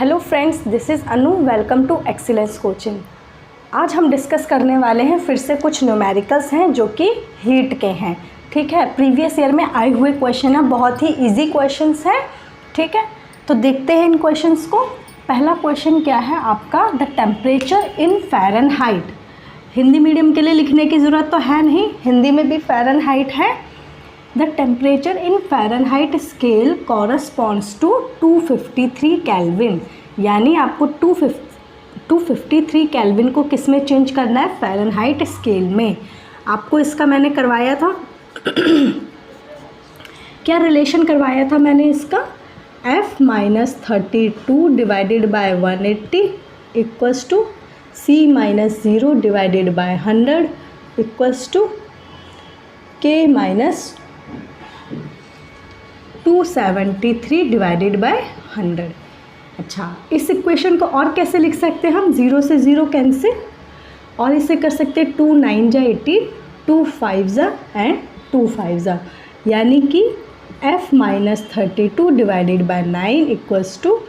Hello friends, this is Anu. Welcome to excellence coaching. आज हम discuss करने वाले हैं फिर से कुछ न्यूमेरिकल्स हैं जो कि हीट के हैं। ठीक है, प्रीवियस ईयर में आए हुए क्वेश्चन है, बहुत ही इजी क्वेश्चंस हैं। ठीक है, तो देखते हैं इन क्वेश्चंस को। पहला क्वेश्चन क्या है आपका, the temperature in Fahrenheit. Hindi medium के लिए लिखने की ज़रूरत तो है नहीं, हिंदी में भी फ़ारेनहाइट है। The temperature in Fahrenheit scale corresponds to 253 kelvin. यानी आपको 253 केल्विन को किस में चेंज करना है, फ़ारेनहाइट स्केल में। आपको इसका मैंने करवाया था क्या रिलेशन करवाया था मैंने इसका, F-32 divided by 180 equals to C-0 divided by 100 equals to K-273 divided by 100। अच्छा, इस इक्वेशन को और कैसे लिख सकते हैं हम, 0 से 0 कैंसिल, और इसे कर सकते हैं 2 9 जा 18, 2 5 जा एंड 2 5 जा, यानी कि F-32 divided by 9 equals to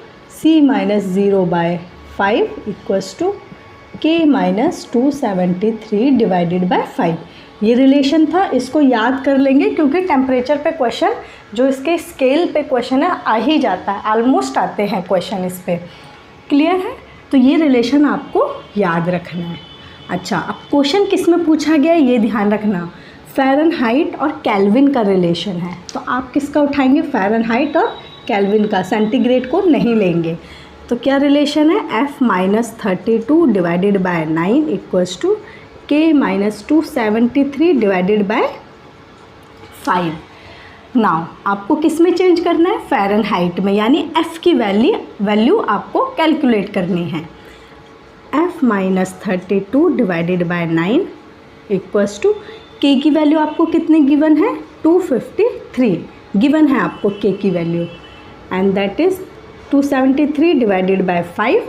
C-0 by 5 equals to K-273 divided by 5। ये रिलेशन था, इसको याद कर लेंगे क्योंकि टेम्परेचर पे क्वेश्चन जो इसके स्केल पे क्वेश्चन है आ ही जाता है, ऑलमोस्ट आते हैं क्वेश्चन इस पे। क्लियर है, तो ये रिलेशन आपको याद रखना है। अच्छा, अब क्वेश्चन किस में पूछा गया है ये ध्यान रखना, फ़ारेनहाइट और केल्विन का रिलेशन है। तो आप किसका उठाएंगे, फ़ारेनहाइट और केल्विन का, सेंटीग्रेड को नहीं लेंगे। तो क्या रिलेशन है, F-32 divided by 9 equals to K-273 divided by 5। Now आपको किस में चेंज करना है, फ़ारेनहाइट में, यानी F की वैल्यू आपको कैलकुलेट करनी है। F-32 divided by 9 equals to K की वैल्यू आपको कितनी गिवन है, 253 गिवन है आपको K की value, and that is 273 divided by 5।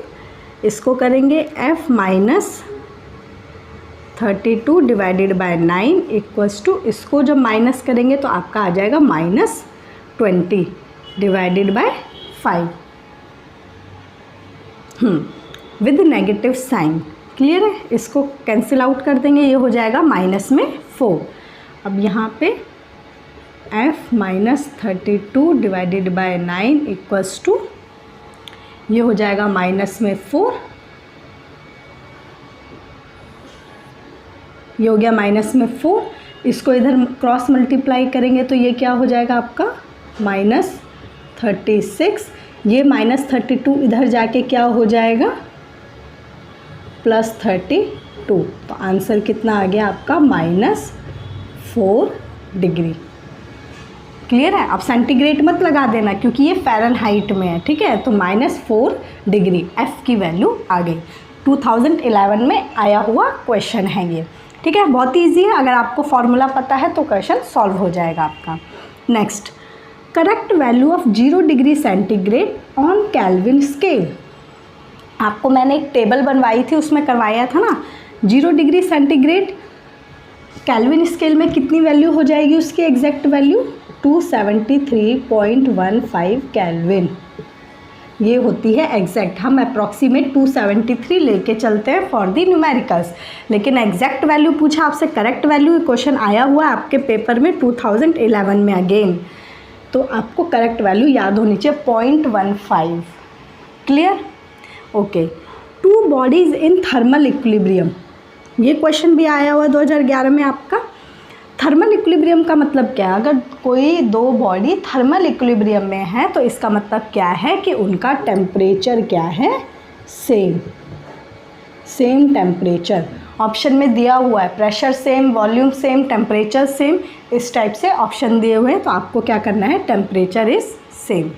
इसको करेंगे F-32 divided by 9 equals to, इसको जब माइनस करेंगे तो आपका आ जाएगा -20 divided by 5 with negative sign. Clear है, इसको कैंसिल आउट कर देंगे, ये हो जाएगा -4। अब यहाँ पे F-32 divided by 9 equals to, ये हो जाएगा -4, ये हो गया -4। इसको इधर क्रॉस मल्टीप्लाई करेंगे तो ये क्या हो जाएगा आपका -36। ये -32 इधर जाके क्या हो जाएगा, +32। तो आंसर कितना आ गया आपका, -4 डिग्री। क्लियर है, आप सेंटीग्रेड मत लगा देना क्योंकि ये फ़ारेनहाइट में है। ठीक है, तो -4 डिग्री F की वैल्यू आ गई। 2011 में आया हुआ क्वेश्चन है ये। ठीक है, बहुत ईजी है, अगर आपको फॉर्मूला पता है तो क्वेश्चन सॉल्व हो जाएगा आपका। Next, correct value of 0 degree centigrade on kelvin scale. आपको मैंने एक टेबल बनवाई थी, उसमें करवाया था ना, 0 डिग्री सेंटीग्रेड केल्विन स्केल में कितनी वैल्यू हो जाएगी उसकी एग्जैक्ट वैल्यू, 273.15 केल्विन। ये होती है एग्जैक्ट, हम अप्रॉक्सीमेट 273 लेके चलते हैं फॉर दी न्यूमेरिकल्स, लेकिन एग्जैक्ट वैल्यू पूछा आपसे, करेक्ट वैल्यू क्वेश्चन आया हुआ है आपके पेपर में 2011 में अगेन, तो आपको करेक्ट वैल्यू याद होनी चाहिए 0.15। Clear, okay. 2 bodies in thermal equilibrium, ये क्वेश्चन भी आया हुआ 2011 में आपका। थर्मल इक्विलिब्रियम का मतलब क्या है, अगर कोई 2 बॉडी थर्मल इक्विलिब्रियम में है तो इसका मतलब क्या है कि उनका टेम्परेचर क्या है, सेम टेम्परेचर। ऑप्शन में दिया हुआ है pressure same, volume same, temperature same, इस टाइप से ऑप्शन दिए हुए हैं, तो आपको क्या करना है, temperature is same.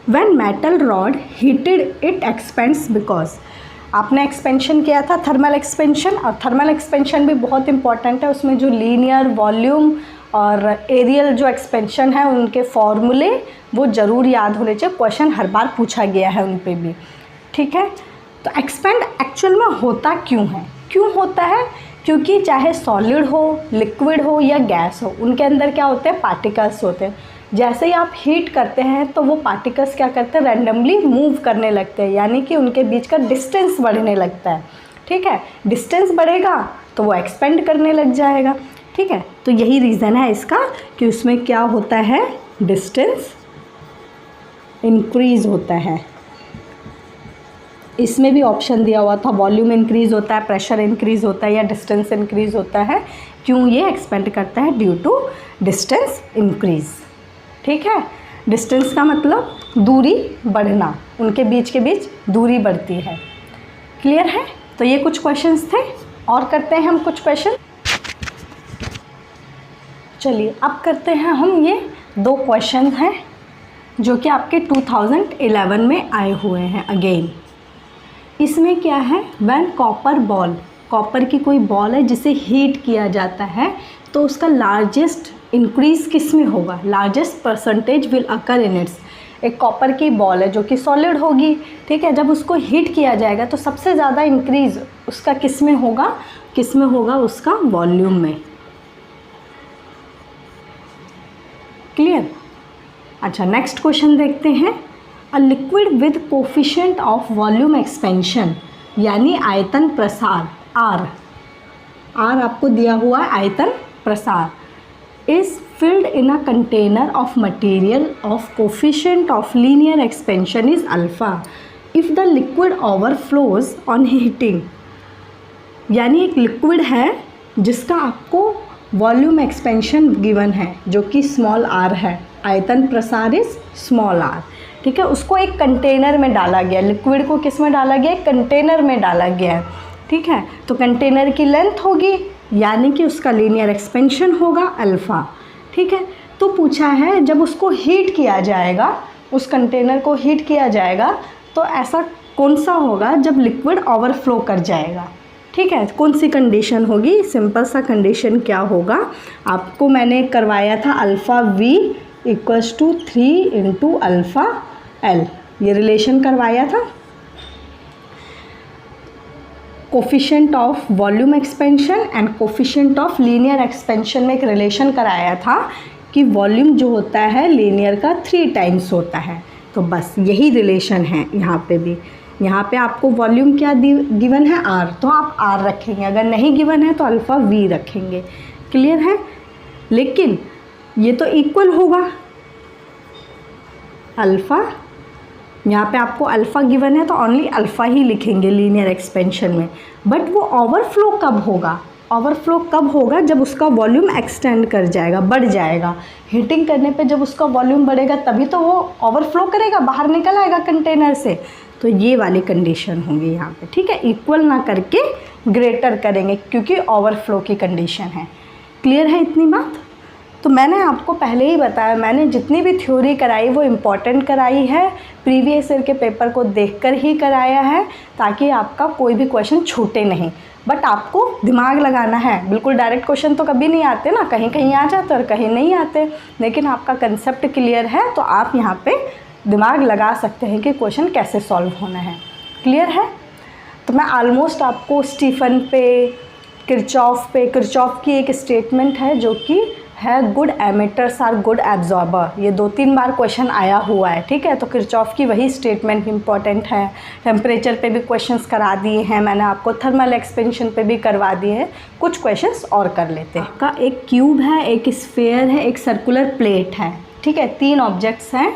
When metal rod heated it expends because, आपने एक्सपेंशन किया था थर्मल एक्सपेंशन, और थर्मल एक्सपेंशन भी बहुत इंपॉर्टेंट है, उसमें जो लीनियर, वॉल्यूम और एरियल जो एक्सपेंशन है उनके फॉर्मूले वो ज़रूर याद होने चाहिए, क्वेश्चन हर बार पूछा गया है उन पे भी। ठीक है, तो एक्सपेंड एक्चुअल में होता क्यों है, क्यों होता है, क्योंकि चाहे सॉलिड हो, लिक्विड हो या गैस हो, उनके अंदर क्या होते हैं, पार्टिकल्स होते हैं। जैसे ही आप हीट करते हैं तो वो पार्टिकल्स क्या करते हैं, रैंडमली मूव करने लगते हैं, यानी कि उनके बीच का डिस्टेंस बढ़ने लगता है। ठीक है, डिस्टेंस बढ़ेगा तो वो एक्सपेंड करने लग जाएगा। ठीक है, तो यही रीज़न है इसका कि उसमें क्या होता है, डिस्टेंस इंक्रीज होता है। इसमें भी ऑप्शन दिया हुआ था, वॉल्यूम इंक्रीज होता है, प्रेशर इंक्रीज होता है या डिस्टेंस इंक्रीज होता है। क्यों ये एक्सपेंड करता है, ड्यू टू डिस्टेंस इंक्रीज। ठीक है, डिस्टेंस का मतलब दूरी बढ़ना, उनके बीच के बीच दूरी बढ़ती है। क्लियर है? तो ये कुछ क्वेश्चंस थे, और करते हैं हम कुछ क्वेश्चन। चलिए अब करते हैं हम ये 2 क्वेश्चन हैं जो कि आपके 2011 में आए हुए हैं अगेन। इसमें क्या है, व्हेन कॉपर बॉल, कॉपर की कोई बॉल है जिसे हीट किया जाता है तो उसका लार्जेस्ट इंक्रीज़ किस में होगा, largest percentage will occur in its. एक कॉपर की बॉल है जो कि सॉलिड होगी, ठीक है, जब उसको हीट किया जाएगा तो सबसे ज़्यादा इंक्रीज़ उसका किस में होगा, किस में होगा, उसका वॉल्यूम में। क्लियर? अच्छा, नेक्स्ट क्वेश्चन देखते हैं। A liquid with coefficient of volume expansion, यानी आयतन प्रसार, आर आपको दिया हुआ है, आयतन प्रसार, is filled in a container of material of coefficient of linear expansion is alpha if the liquid overflows on heating। यानी एक लिक्विड है जिसका आपको वॉल्यूम एक्सपेंशन गिवन है जो कि स्मॉल आर है, आयतन प्रसार इज स्मॉल आर। ठीक है, उसको एक कंटेनर में डाला गया, लिक्विड को किस में डाला गया, एक कंटेनर में डाला गया है। ठीक है, तो कंटेनर की लेंथ होगी यानी कि उसका लीनियर एक्सपेंशन होगा अल्फ़ा। ठीक है, तो पूछा है जब उसको हीट किया जाएगा, उस कंटेनर को हीट किया जाएगा तो ऐसा कौन सा होगा जब लिक्विड ओवरफ्लो कर जाएगा। ठीक है, कौन सी कंडीशन होगी, सिंपल सा कंडीशन क्या होगा, आपको मैंने करवाया था alpha V equals to 3 into alpha L, ये रिलेशन करवाया था। Coefficient of volume expansion and coefficient of linear expansion में एक रिलेशन कराया था कि वॉल्यूम जो होता है लीनियर का 3 टाइम्स होता है। तो बस यही रिलेशन है यहाँ पे भी। यहाँ पे आपको वॉल्यूम क्या गिवन है, आर, तो आप आर रखेंगे, अगर नहीं गिवन है तो अल्फ़ा वी रखेंगे। क्लियर है? लेकिन ये तो इक्वल होगा, अल्फ़ा, यहाँ पे आपको अल्फ़ा गिवन है तो ओनली अल्फ़ा ही लिखेंगे लीनियर एक्सपेंशन में। बट वो ओवरफ्लो कब होगा, ओवरफ्लो कब होगा, जब उसका वॉल्यूम एक्सटेंड कर जाएगा, बढ़ जाएगा। हीटिंग करने पे जब उसका वॉल्यूम बढ़ेगा तभी तो वो ओवरफ्लो करेगा, बाहर निकल आएगा कंटेनर से। तो ये वाली कंडीशन होगी यहाँ पे। ठीक है, इक्वल ना करके ग्रेटर करेंगे क्योंकि ओवरफ्लो की कंडीशन है। क्लियर है इतनी बात? तो मैंने आपको पहले ही बताया, मैंने जितनी भी थ्योरी कराई वो इम्पॉर्टेंट कराई है, प्रीवियस ईयर के पेपर को देखकर ही कराया है ताकि आपका कोई भी क्वेश्चन छूटे नहीं। बट आपको दिमाग लगाना है, बिल्कुल डायरेक्ट क्वेश्चन तो कभी नहीं आते ना, कहीं कहीं आ जाते और कहीं नहीं आते, लेकिन आपका कंसेप्ट क्लियर है तो आप यहाँ पे दिमाग लगा सकते हैं कि क्वेश्चन कैसे सॉल्व होना है। क्लियर है? तो मैं ऑलमोस्ट आपको स्टीफन पे, किरचॉफ की एक स्टेटमेंट है जो कि है good emitters are good absorber, ये 2-3 बार क्वेश्चन आया हुआ है। ठीक है, तो किरचॉफ की वही स्टेटमेंट इंपॉर्टेंट है। टेम्परेचर पे भी क्वेश्चंस करा दिए हैं मैंने आपको, थर्मल एक्सपेंशन पे भी करवा दिए हैं, कुछ क्वेश्चंस और कर लेते हैं। आपका एक क्यूब है, एक स्फेयर है, एक सर्कुलर प्लेट है। ठीक है, 3 ऑब्जेक्ट्स हैं,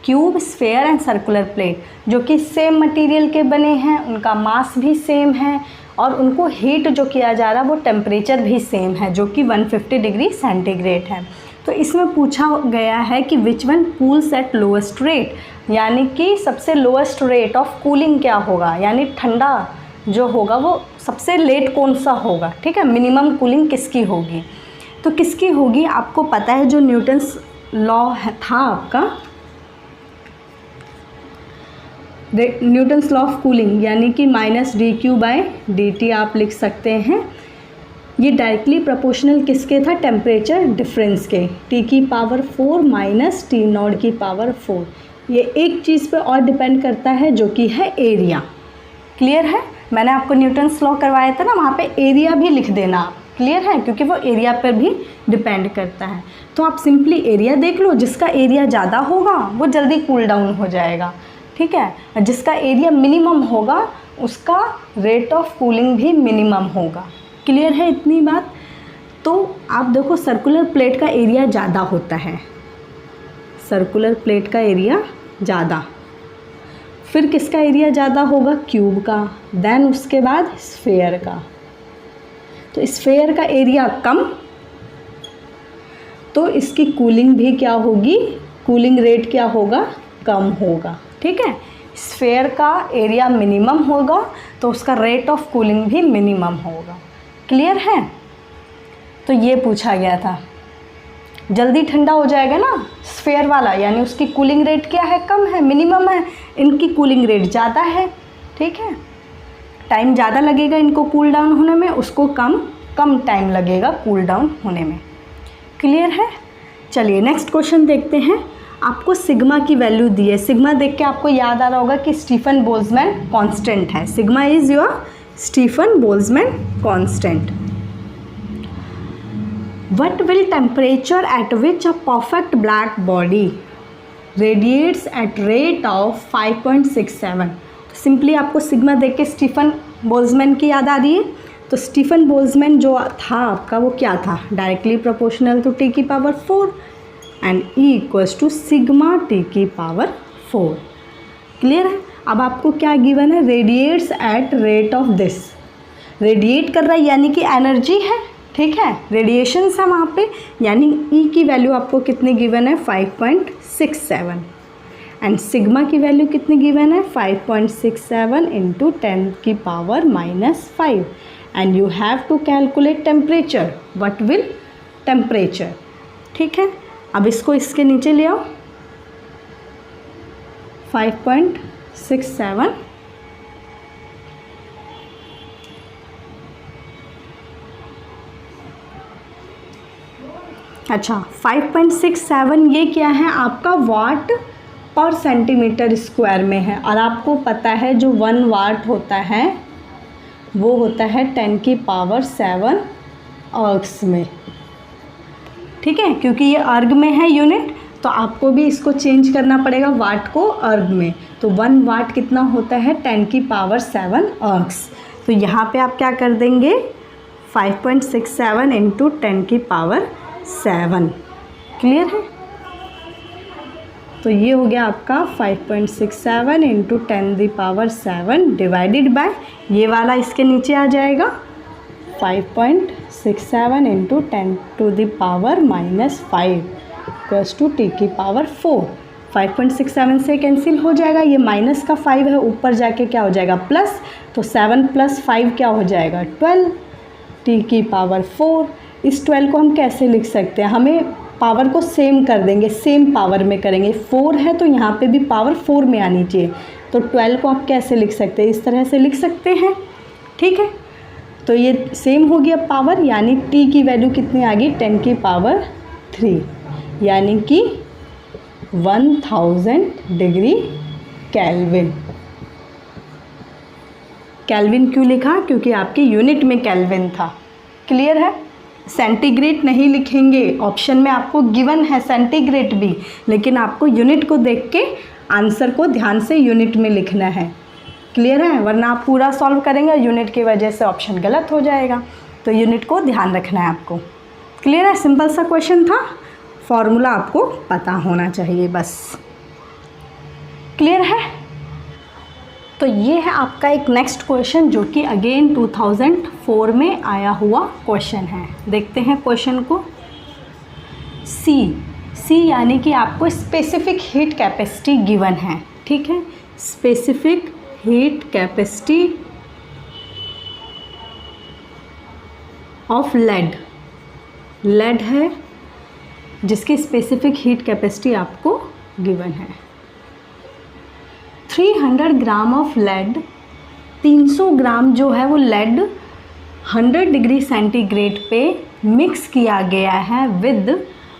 cube, sphere and circular plate, जो कि सेम मटेरियल के बने हैं, उनका मास भी सेम है और उनको हीट जो किया जा रहा है वो टेम्परेचर भी सेम है जो कि 150 डिग्री सेंटीग्रेड है। तो इसमें पूछा गया है कि which one cools eight lowest rate, यानी कि सबसे लोएस्ट रेट ऑफ कूलिंग क्या होगा, यानी ठंडा जो होगा वो सबसे लेट कौन सा होगा। ठीक है, मिनिमम कूलिंग किसकी होगी, तो किसकी होगी आपको पता है, जो न्यूटन्स लॉ था आपका, न्यूटन्स लॉ ऑफ कूलिंग, यानी कि -dq/dt आप लिख सकते हैं। ये डायरेक्टली प्रोपोर्शनल किसके था, टेम्परेचर डिफरेंस के, T की पावर 4 माइनस T0 की पावर 4। ये एक चीज़ पे और डिपेंड करता है जो कि है एरिया। क्लियर है? मैंने आपको न्यूटन्स लॉ करवाया था ना, वहाँ पे एरिया भी लिख देना आप। क्लियर है, क्योंकि वो एरिया पर भी डिपेंड करता है। तो आप सिंपली एरिया देख लो, जिसका एरिया ज़्यादा होगा वो जल्दी कूल डाउन हो जाएगा, ठीक है, और जिसका एरिया मिनिमम होगा उसका रेट ऑफ कूलिंग भी मिनिमम होगा। क्लियर है इतनी बात। तो आप देखो सर्कुलर प्लेट का एरिया ज़्यादा होता है, सर्कुलर प्लेट का एरिया ज़्यादा, फिर किसका एरिया ज़्यादा होगा, क्यूब का, देन उसके बाद स्फेयर का। तो स्फेयर का एरिया कम, तो इसकी कूलिंग भी क्या होगी, कूलिंग रेट क्या होगा, कम होगा, ठीक है। स्फेयर का एरिया मिनिमम होगा तो उसका रेट ऑफ कूलिंग भी मिनिमम होगा। क्लियर है। तो ये पूछा गया था, जल्दी ठंडा हो जाएगा ना स्फेयर वाला, यानी उसकी कूलिंग रेट क्या है, कम है, मिनिमम है, इनकी कूलिंग रेट ज़्यादा है, ठीक है, टाइम ज़्यादा लगेगा इनको कूल डाउन होने में, उसको कम टाइम लगेगा कूल डाउन होने में। क्लियर है। चलिए नेक्स्ट क्वेश्चन देखते हैं। आपको सिग्मा की वैल्यू दी है, सिग्मा देख के आपको याद आ रहा होगा कि स्टीफन बोल्ट्जमैन कांस्टेंट है, sigma is your Stefan Boltzmann constant. What will temperature at which a perfect black body radiates at rate of 5.67? Simply आपको सिग्मा देख के स्टीफन बोल्ट्जमैन की याद आ रही है। तो स्टीफन बोल्ट्जमैन जो था आपका वो क्या था, डायरेक्टली प्रोपोर्शनल टू टी की power 4 and E equals to sigma T की पावर 4। क्लियर है। अब आपको क्या गिवन है, radiates at rate of this, radiate कर रहा है यानी कि एनर्जी है, ठीक है, रेडिएशंस है वहाँ पे, यानी ई की वैल्यू आपको कितनी गिवन है, 5.67 एंड सिग्मा की वैल्यू कितनी गिवन है, 5.67 इंटू 10 की power -5 and you have to calculate temperature, what will temperature, ठीक है। अब इसको इसके नीचे ले आओ, 5.67 अच्छा 5.67 ये क्या है आपका, वाट पर सेंटीमीटर स्क्वायर में है, और आपको पता है जो 1 वाट होता है वो होता है 10 की पावर 7 अर्ग्स में, ठीक है, क्योंकि ये अर्ग में है यूनिट, तो आपको भी इसको चेंज करना पड़ेगा वाट को अर्ग में। तो 1 वाट कितना होता है, 10 की पावर 7 अर्ग्स। तो यहाँ पे आप क्या कर देंगे, 5.67 इंटू 10 की पावर 7। क्लियर है। तो ये हो गया आपका 5.67 into 10 the power 7 divided by, ये वाला इसके नीचे आ जाएगा 5.67 into 10 to the power -5 equals to T की पावर 4। 5.67 से कैंसिल हो जाएगा, ये माइनस का 5 है, ऊपर जाके क्या हो जाएगा प्लस, तो 7 + 5 क्या हो जाएगा 12 टी की पावर 4। इस 12 को हम कैसे लिख सकते हैं, हमें पावर को सेम कर देंगे, सेम पावर में करेंगे, 4 है तो यहाँ पे भी पावर 4 में आनी चाहिए। तो 12 को आप कैसे लिख सकते हैं, इस तरह से लिख सकते हैं, ठीक है। तो ये सेम हो गया पावर, यानी टी की वैल्यू कितनी आ गई, 10 की पावर 3, यानी कि 1000 डिग्री केल्विन। केल्विन क्यों लिखा, क्योंकि आपकी यूनिट में केल्विन था। क्लियर है। सेंटीग्रेड नहीं लिखेंगे, ऑप्शन में आपको गिवन है सेंटीग्रेड भी, लेकिन आपको यूनिट को देख के आंसर को ध्यान से यूनिट में लिखना है। क्लियर है, वरना आप पूरा सॉल्व करेंगे यूनिट की वजह से ऑप्शन गलत हो जाएगा। तो यूनिट को ध्यान रखना है आपको। क्लियर है, सिंपल सा क्वेश्चन था, फॉर्मूला आपको पता होना चाहिए बस। क्लियर है। तो ये है आपका एक नेक्स्ट क्वेश्चन जो कि अगेन 2004 में आया हुआ क्वेश्चन है। देखते हैं क्वेश्चन को। सी यानी कि आपको स्पेसिफिक हीट कैपेसिटी गिवन है, ठीक है, specific heat capacity of lead है, जिसकी स्पेसिफिक हीट कैपेसिटी आपको गिवन है। 300 ग्राम ऑफ लेड, 300 ग्राम जो है वो लेड 100 डिग्री सेंटीग्रेड पे मिक्स किया गया है विद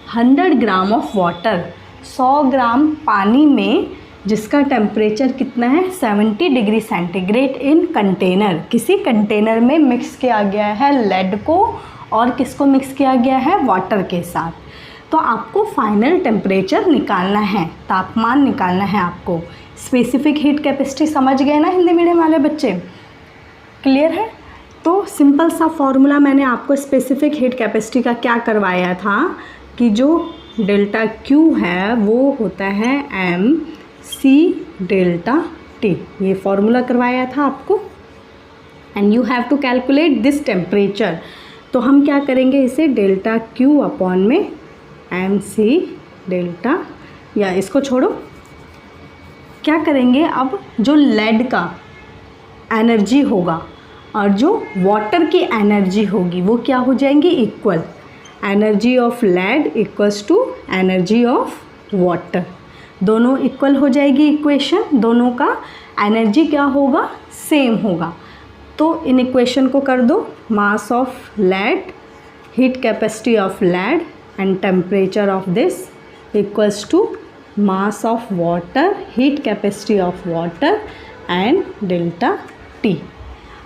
100 ग्राम ऑफ वाटर, 100 ग्राम पानी में, जिसका टेम्परेचर कितना है 70 डिग्री सेंटीग्रेड इन कंटेनर। किसी कंटेनर में मिक्स किया गया है लेड को और किसको मिक्स किया गया है, वाटर के साथ। तो आपको फाइनल टेम्परेचर निकालना है, तापमान निकालना है आपको। स्पेसिफिक हीट कैपेसिटी समझ गए ना हिंदी मीडियम वाले बच्चे, क्लियर है। तो सिंपल सा फॉर्मूला मैंने आपको स्पेसिफिक हीट कैपेसिटी का क्या करवाया था कि जो डेल्टा Q है वो होता है mc डेल्टा T, ये फॉर्मूला करवाया था आपको। And you have to calculate this temperature. तो हम क्या करेंगे, इसे डेल्टा Q अपॉन में mc डेल्टा, या इसको छोड़ो, क्या करेंगे अब, जो लेड का एनर्जी होगा और जो वाटर की एनर्जी होगी वो क्या हो जाएंगी, equal. Energy of lead equals to energy of water, दोनों इक्वल हो जाएगी इक्वेशन, दोनों का एनर्जी क्या होगा, सेम होगा। तो इन इक्वेशन को कर दो, mass of lead, heat capacity of lead and temperature of this equals to mass of water, heat capacity of water and delta T।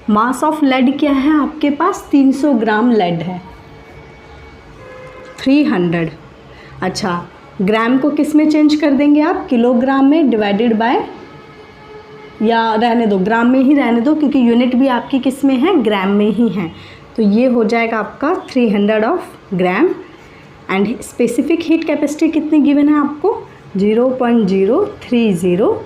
Mass of lead क्या है आपके पास, 300 ग्राम लेड है, 300। अच्छा, ग्राम को किस में चेंज कर देंगे आप, किलोग्राम में डिवाइडेड बाय, या रहने दो, ग्राम में ही रहने दो क्योंकि यूनिट भी आपकी किस में है, ग्राम में ही है। तो ये हो जाएगा आपका 300 of gram. And specific heat capacity कितनी गिवन है आपको, 0.030।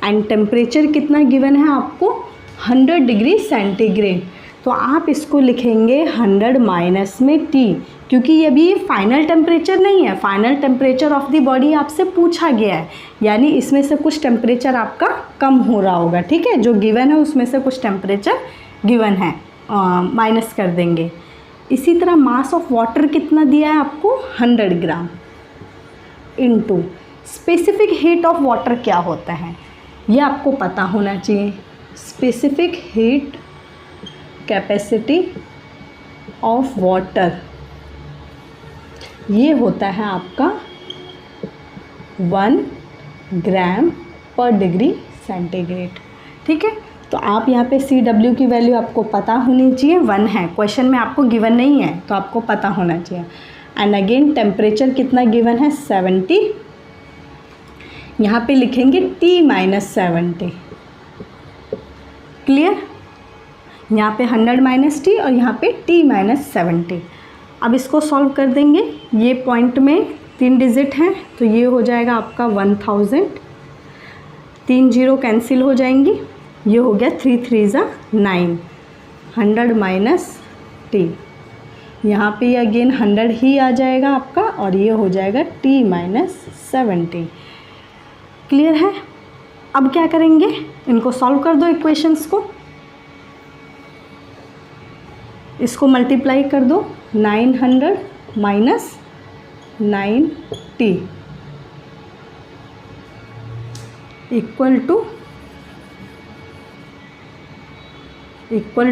एंड टेम्परेचर कितना गिवन है आपको, 100 डिग्री सेंटीग्रेड। तो आप इसको लिखेंगे 100 माइनस में T, क्योंकि अभी ये फाइनल टेम्परेचर नहीं है, final temperature of the body आपसे पूछा गया है, यानी इसमें से कुछ टेम्परेचर आपका कम हो रहा होगा, ठीक है। जो गिवन है उसमें से कुछ टेम्परेचर गिवन है, माइनस कर देंगे। इसी तरह मास ऑफ वाटर कितना दिया है आपको, 100 gram, into specific heat of water क्या होता है ये आपको पता होना चाहिए। Specific heat capacity of water ये होता है आपका 1 ग्राम पर डिग्री सेंटीग्रेड, ठीक है। तो आप यहाँ पे CW की वैल्यू आपको पता होनी चाहिए, 1 है, क्वेश्चन में आपको गिवन नहीं है तो आपको पता होना चाहिए। एंड अगेन टेम्परेचर कितना गिवन है, 70, यहाँ पे लिखेंगे T-70, क्लियर। यहाँ पे 100 - T और यहाँ पे T-70। अब इसको सॉल्व कर देंगे, ये पॉइंट में 3 डिजिट हैं तो ये हो जाएगा आपका 1000, 3 0 कैंसिल हो जाएंगी, ये हो गया 3 3 9, 100 - T, यहाँ पे अगेन 100 ही आ जाएगा आपका और ये हो जाएगा T-70, क्लियर है। अब क्या करेंगे, इनको सॉल्व कर दो इक्वेशंस को, इसको मल्टीप्लाई कर दो, 900 माइनस 9T इक्वल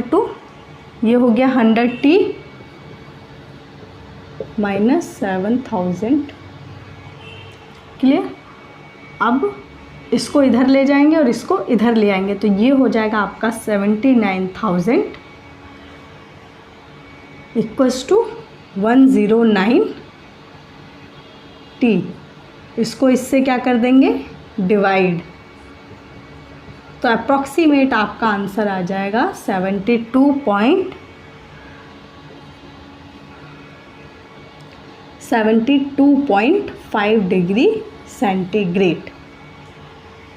टू ये हो गया 100T माइनस 7000, क्लियर। अब इसको इधर ले जाएंगे और इसको इधर ले आएंगे तो ये हो जाएगा आपका 79,000 इक्वल्स टू 109T। इसको इससे क्या कर देंगे, डिवाइड, तो अप्रॉक्सीमेट आपका आंसर आ जाएगा 72.5 डिग्री सेंटीग्रेड,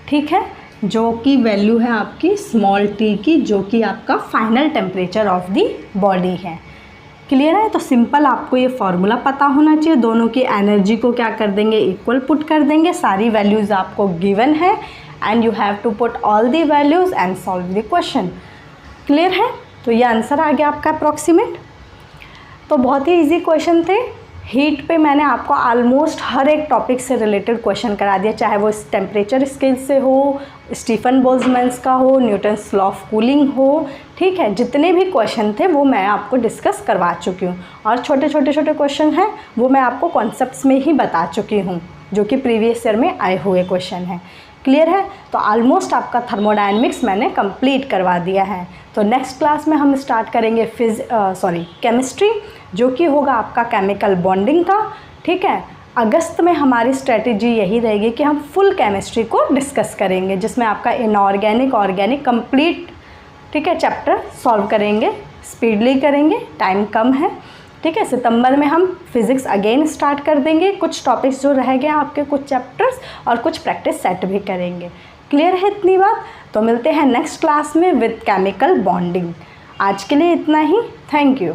ठीक है, जो कि वैल्यू है आपकी स्मॉल t की, जो कि आपका final temperature of the body है, क्लियर है। तो सिंपल आपको ये फार्मूला पता होना चाहिए, दोनों की एनर्जी को क्या कर देंगे, इक्वल पुट कर देंगे, सारी वैल्यूज़ आपको गिवन है and you have to put all the values and solve the question, clear है। तो ये आंसर आ गया आपका अप्रॉक्सीमेट। तो बहुत ही इजी क्वेश्चन थे, हीट पे मैंने आपको ऑलमोस्ट हर एक टॉपिक से रिलेटेड क्वेश्चन करा दिया, चाहे वो टेम्परेचर स्केल से हो, स्टीफन बोल्ट्जमैन का हो, न्यूटन्स लॉ ऑफ कूलिंग हो, ठीक है, जितने भी क्वेश्चन थे वो मैं आपको डिस्कस करवा चुकी हूँ। और छोटे क्वेश्चन हैं वो मैं आपको कॉन्सेप्ट्स में ही बता चुकी हूँ, जो कि प्रीवियस ईयर में आए हुए क्वेश्चन हैं, क्लियर है। तो ऑलमोस्ट आपका थर्मोडायनेमिक्स मैंने कंप्लीट करवा दिया है। तो नेक्स्ट क्लास में हम स्टार्ट करेंगे केमिस्ट्री, जो कि होगा आपका केमिकल बॉन्डिंग का। ठीक है, अगस्त में हमारी स्ट्रेटेजी यही रहेगी कि हम फुल केमिस्ट्री को डिस्कस करेंगे, जिसमें आपका इनऑर्गेनिक, ऑर्गेनिक कंप्लीट, ठीक है, चैप्टर सॉल्व करेंगे। स्पीडली करेंगे, टाइम कम है। ठीक है, सितंबर में हम फिज़िक्स अगेन स्टार्ट कर देंगे, कुछ टॉपिक्स जो रह गए आपके, कुछ चैप्टर्स, और कुछ प्रैक्टिस सेट भी करेंगे। क्लियर है इतनी बात? तो मिलते हैं नेक्स्ट क्लास में विद केमिकल बॉन्डिंग। आज के लिए इतना ही। Thank you.